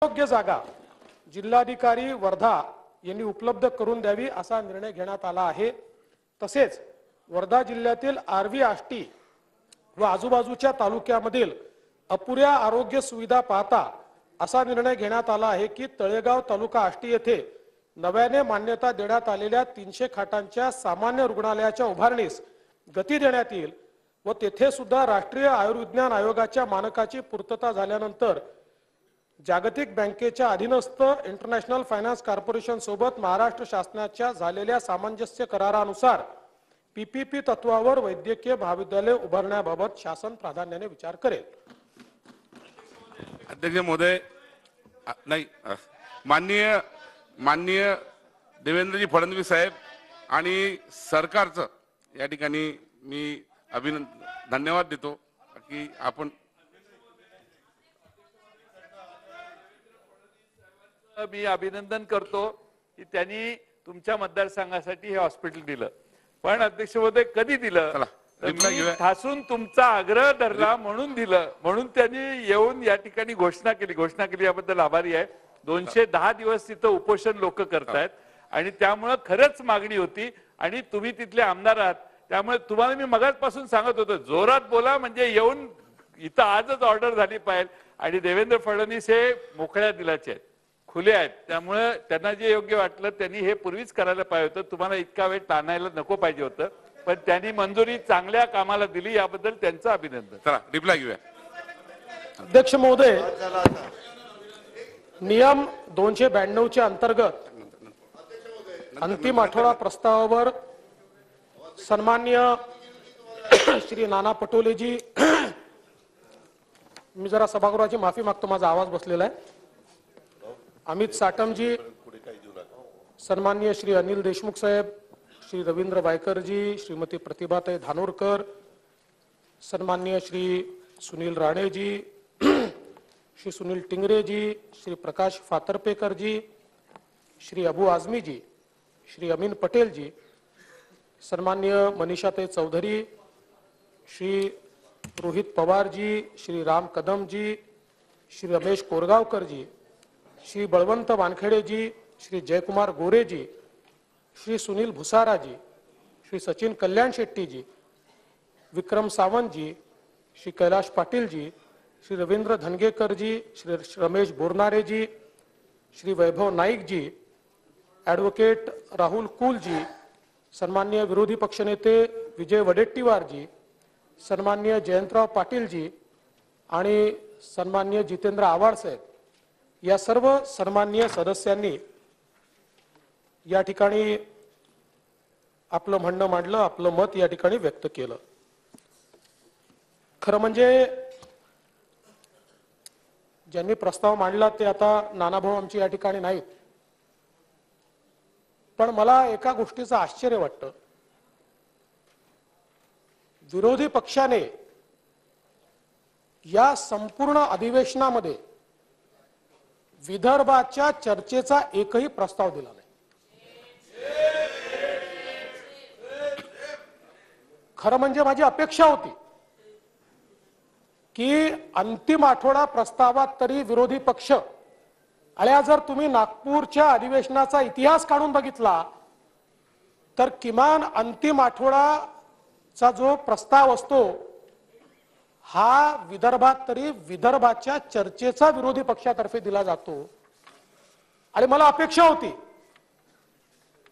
योग्य जागा जिल्हाधिकारी वर्धा यांनी उपलब्ध करून द्यावी असा निर्णय घेण्यात आला आहे। तसेच वर्धा जिल्ह्यातील आर्वी आष्टी व आजूबाजूच्या तालुक्यामधील अपुऱ्या आरोग्य सुविधा पाहता असा निर्णय घेण्यात आला आहे की तळेगाव तालुका आष्टी येथे नव्याने मान्यता देण्यात आलेल्या 300 खाटांच्या सामान्य रुग्णालयाच्या उभारणीस गती देण्यात येईल व तेथे सुद्धा राष्ट्रीय आयुर्विज्ञान आयोगाच्या मानकाची पूर्तता झाल्यानंतर जागतिक बँकेच्या अधीनस्थ इंटरनॅशनल फायनान्स कॉर्पोरेशन सोबत महाराष्ट्र शासनाच्या झालेल्या सामंजस्य करारानुसार पीपीपी तत्वावर वैद्यकीय महाविद्यालय उभारण्याबाबत शासन प्राधान्याने विचार करेल। अध्यक्ष महोदय, नाही, माननीय देवेंद्रजी फडणवीस साहेब आणि सरकारचं या ठिकाणी मी धन्यवाद देतो की आपण मी अभिनंदन करतो की त्यांनी तुमच्या मतदारसंघासाठी हे हॉस्पिटल दिलं। पण अध्यक्ष महोदय कधी दिलं? ठासून तुमचा आग्रह धरला म्हणून दिलं, म्हणून त्यांनी येऊन या ठिकाणी घोषणा केली याबद्दल आभारी आहे। 210 दिवस तिथं उपोषण लोक करतायत आणि त्यामुळे खरंच मागणी होती आणि तुम्ही तिथले आमदार आहात, त्यामुळे तुम्हाला मी मगाचपासून सांगत होतो जोरात बोला म्हणजे येऊन इथं आजच ऑर्डर झाली पाहिजे। आणि देवेंद्र फडणवीस हे मोकळ्या दिलाचे आहेत, खुले आहेत, त्यामुळे त्यांना जे योग्य वाटलं त्यांनी हे पूर्वीच करायला पाहिजे होतं। तुम्हाला इतका वेळ ताणायला नको पाहिजे होतं, पण त्यांनी मंजुरी चांगल्या कामाला दिली याबद्दल त्यांचं अभिनंदन। चला रिप्लाय घेऊया। अध्यक्ष महोदय, नियम 292 च्या अंतर्गत अंतिम आठवडा प्रस्तावावर सन्माननीय श्री नाना पटोलेजी, मी जरा सभागृहाची माफी मागतो, माझा आवाज बसलेला आहे, अमित साटमजी, सन्माननीय श्री अनिल देशमुख साहेब, श्री रवींद्र वायकरजी, श्रीमती प्रतिभाताई धानोरकर, सन्माननीय श्री सुनील राणेजी, श्री सुनील टिंगरेजी, श्री प्रकाश फातर्पेकरजी, श्री अबू आजमी जी, श्री अमीन पटेल जी, सन्माननीय मनीषाताई चौधरी, श्री रोहित पवार जी, श्री राम कदम जी, श्री रमेश कोरगावकर जी, श्री बळवंत वानखेडे जी, श्री जयकुमार गोरे जी, श्री सुनील भुसारा जी, श्री सचिन कल्याण शेट्टी जी, विक्रम सावंत जी, श्री कैलाश पाटिल जी, श्री रवींद्र धनगेकर जी, श्री रमेश बोरनारे जी, श्री वैभव नाईक जी, ॲडव्होकेट राहुल कुल जी, सन्माननीय विरोधी पक्षनेते विजय वडेट्टीवार जी, सन्माननीय जयंतराव पाटील जी आणि सन्माननीय जितेंद्र आव्हाड साहेब, या सर्व सन्माननीय सदस्यांनी या ठिकाणी आपलं म्हणणं मांडलं, आपलं मत या ठिकाणी व्यक्त केलं। खरं म्हणजे ज्यांनी प्रस्ताव मांडला ते आता नानाभाऊ आमची या ठिकाणी नाहीत, पण मला एका गोष्टीचं आश्चर्य वाटतं, विरोधी पक्षाने या संपूर्ण अधिवेशनामध्ये विदर्भाच्या चर्चेचा एकही प्रस्ताव दिला नाही। खरं म्हणजे माझी अपेक्षा होती की अंतिम आठवडा प्रस्तावात तरी विरोधी पक्ष, आणि जर तुम्ही नागपूरच्या अधिवेशनाचा इतिहास काढून बघितला तर किमान अंतिम आठवडाचा जो प्रस्ताव असतो हा विदर्भात तरी विदर्भाच्या चर्चेचा विरोधी पक्षातर्फे दिला जातो। आणि मला अपेक्षा होती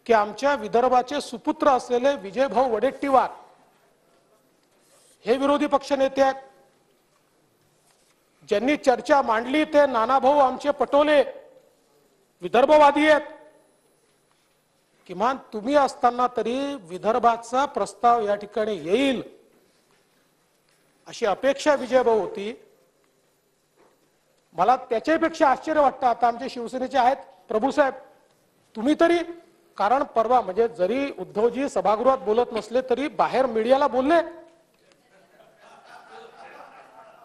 की आमच्या विदर्भाचे सुपुत्र असलेले विजयभाऊ वडेट्टीवार हे विरोधी पक्ष नेते आहेत, ज्यांनी चर्चा मांडली ते नानाभाऊ आमचे पटोले विदर्भवादी आहेत, किमान तुम्ही असताना तरी विदर्भाचा प्रस्ताव या ठिकाणी येईल अशी अपेक्षा विजयभाऊ होती। मला त्याच्यापेक्षा आश्चर्य वाटतं आता आमचे शिवसेनेचे आहेत प्रभूसाहेब, तुम्ही तरी, कारण परवा म्हणजे जरी उद्धवजी सभागृहात बोलत नसले तरी बाहेर मीडियाला बोलले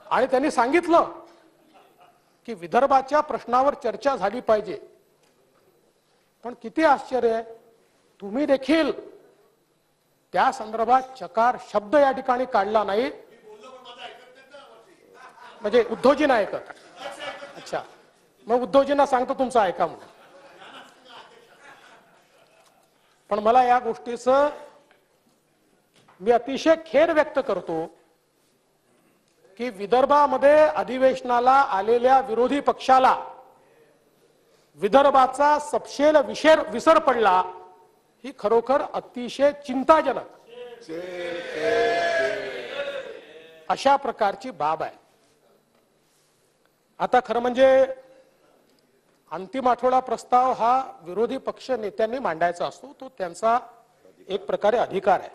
आणि त्यांनी सांगितलं की विदर्भाच्या प्रश्नावर चर्चा झाली पाहिजे। पण किती आश्चर्य आहे, तुम्ही देखील त्या संदर्भात चकार शब्द या ठिकाणी काढला नाही, म्हणजे उद्धवजी नायक, अच्छा, मग उद्धवजींना सांगतो तुमचं ऐका म्हणून. पण मला या गोष्टीचं मी अतिशय खेद व्यक्त करतो की विदर्भामध्ये अधिवेशनाला आलेल्या विरोधी पक्षाला विदर्भाचा सपशेल विसर पडला, ही खरोखर अतिशय चिंताजनक अशा प्रकारची बाब आहे. आता खरं म्हणजे अंतिम आठवडा प्रस्ताव हा विरोधी पक्ष नेत्यांनी मांडायचा असतो, तो त्यांचा एक प्रकारे अधिकार आहे.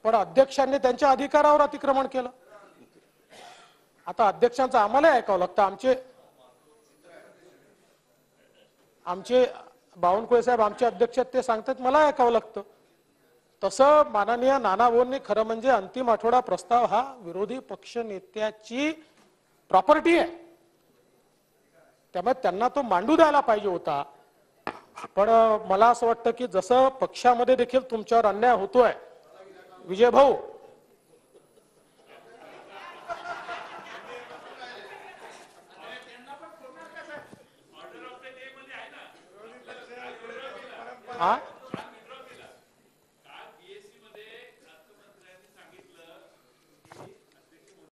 पण अध्यक्षांनी त्यांच्या अधिकारावर अतिक्रमण केलं. आता अध्यक्षांचं आम्हाला ऐकावं लागतं. आमचे बावनकुळे साहेब आमचे अध्यक्ष ते सांगतात, मला ऐकावं लागतं. तसं माननीय नाना भाऊंनी खरं म्हणजे अंतिम आठवडा प्रस्ताव हा विरोधी पक्ष नेत्याची प्रॉपर्टी आहे, त्यामुळे त्यांना तो मांडू द्यायला पाहिजे होता. पण मला असं वाटतं की जसं पक्षामध्ये देखील तुमच्यावर अन्याय होतोय विजय भाऊ, हा